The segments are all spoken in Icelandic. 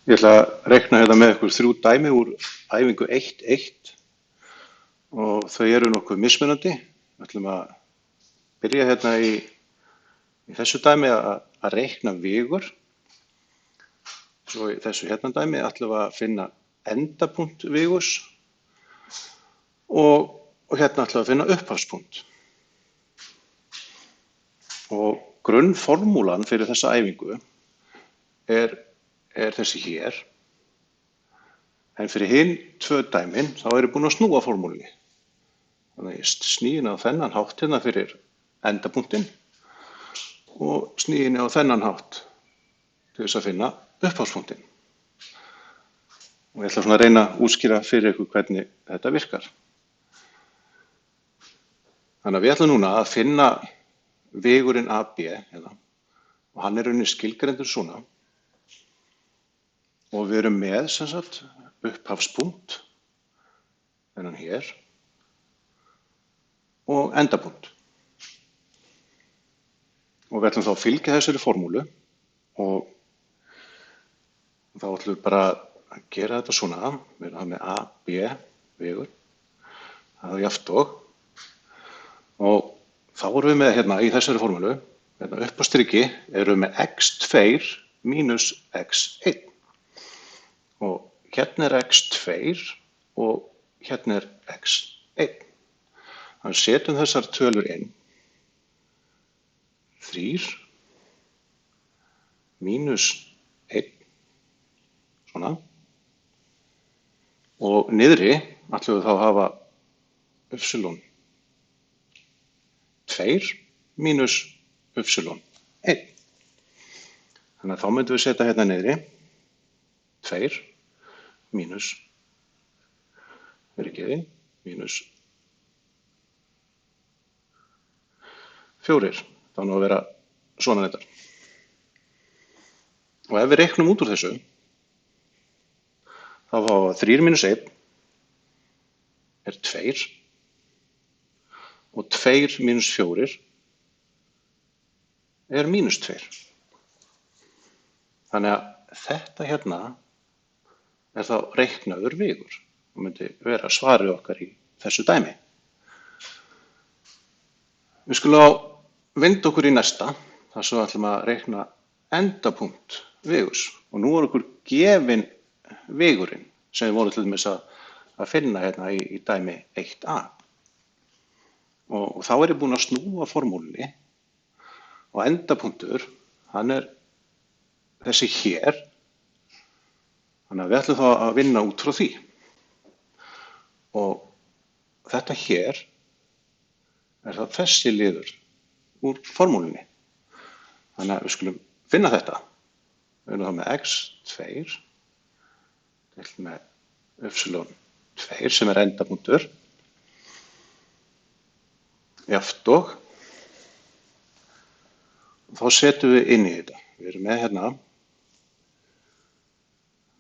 Ég ætla að reikna hérna með ykkur 3 dæmi úr æfingu 1.1 og þau eru nokkuð mismunandi. Við ætlum að byrja hérna í þessu dæmi að reikna vigur. Svo í þessu hérna dæmi ætlum við að finna endapunkt vigus og hérna ætlum við að finna upphafspunkt. Og grunnformúlan fyrir þessa æfingu er þessi hér, en fyrir hinn 2 dæmin þá er ég búinn að snúa formúlunni. Þannig að ég sný henni á þennan hátt hérna fyrir endapunktinn og sný henni á þennan hátt til þess að finna upphafspunktinn. Og ég ætla svona að reyna að útskýra fyrir ykkur hvernig þetta virkar. Þannig að við ætlum núna að finna vegurinn AB hérna, og hann er rauninni skilgreindur svona. Og við erum með sem sagt upphafspunkt, þennan hér, og endapunkt. Og við ætlum þá að fylgja þessari formúlu og þá ætlum við bara að gera þetta svona. Við erum það með A, B, vegur, það er jafnt og þá erum við með hérna í þessari formúlu, hérna upp á striki erum við með x2 mínus x1. Og hérna er x2 og hérna er x1. Þannig setjum þessar tölur inn. 3 mínus 1, svona. Og niðri ætlum við þá að hafa y2 mínus y1. Þannig að þá myndum við setja hérna niðri 2 mínus, mínus 4. Það nú að vera svona þetta. Og ef við reiknum út úr þessu, þá fáum við 3 mínus 1 er 2 og 2 mínus 4 er mínus 2. Þannig að þetta hérna er þá reiknaður vegur. Það myndi vera svarið okkar í þessu dæmi. Við skulum á vinda okkur í næsta, þar sem við ætlum að reikna endapunkt vegus. Og nú er okkur gefinn vegurinn sem við vorum til dæmis að finna hérna í dæmi 1a. Og þá er ég búinn að snúa formúlunni og endapunktur, hann er þessi hér. Þannig að við ætlum þá að vinna út frá því. Og þetta hér er þá þessi liður úr formúlunni. Þannig að við skulum finna þetta. Við erum þá með x2 deilt með y2 sem er endapunktur. Jafnt og þá setjum við inn í þetta. Við erum með hérna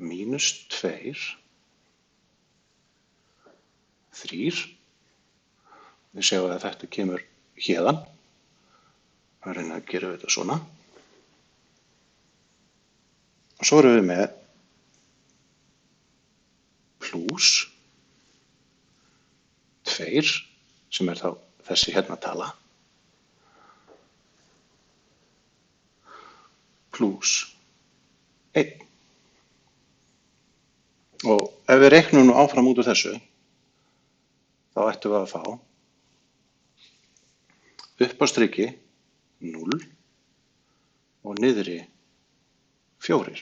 mínus 2, 3. Við sjáum að þetta kemur hérðan. Að reyna að gera þetta svona. Og svo erum við með plús 2 sem er þá þessi hérna tala. Plús 1. Og ef við reiknum nú áfram út úr þessu, þá ættum við að fá upp á striki 0 og niðri 4.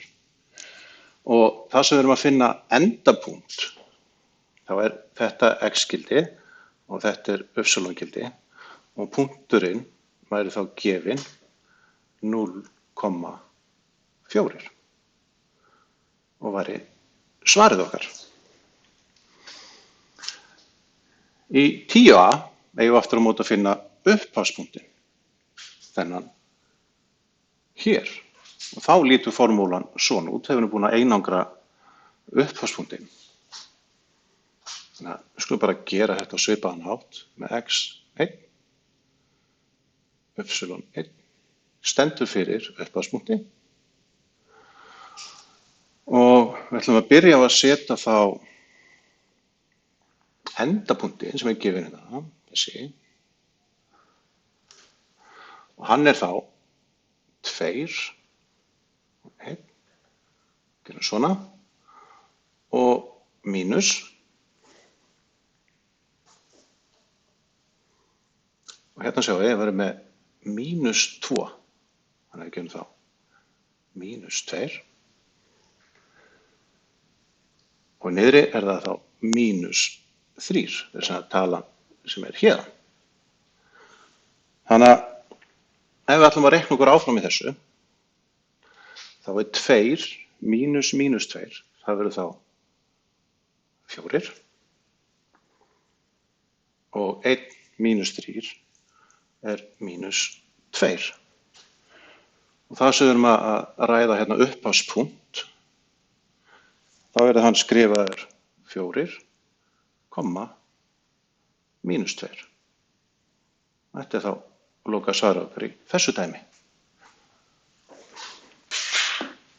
Og það sem við erum að finna endapunkt, þá er þetta x-gildi og þetta er y-gildi og punkturinn væri þá gefinn 0,4 og væri svarið okkar. Í 10a eigum við aftur á móti að finna upphafspunktinn, þennan hér. Og þá lítur formúlan svona út, hefur við búin að einangra upphafspunktinn. Þannig að við skulum bara gera þetta á svipaðan hátt með x1, y1, stendur fyrir upphafspunkti og við ætlum að byrja á að setja þá endapunktin sem er gefinn hérna, þessi, og hann er þá 2, 1, gerum svona, og mínus, og hérna sjáum við að vera með -2, þannig að við gerum þá -2, og niðri er það þá -3, þess að talan sem er hérna. Þannig að ef við ætlum að reikna okkur áfram í þessu, þá er 2 mínus -2, það verður þá 4, og 1 mínus 3 er -2. Og það sem við erum að ræða hérna upphafspunkt, þá verður hann skrifaður 4, -2. Þetta er þá loka svarið okkar í þessu dæmi.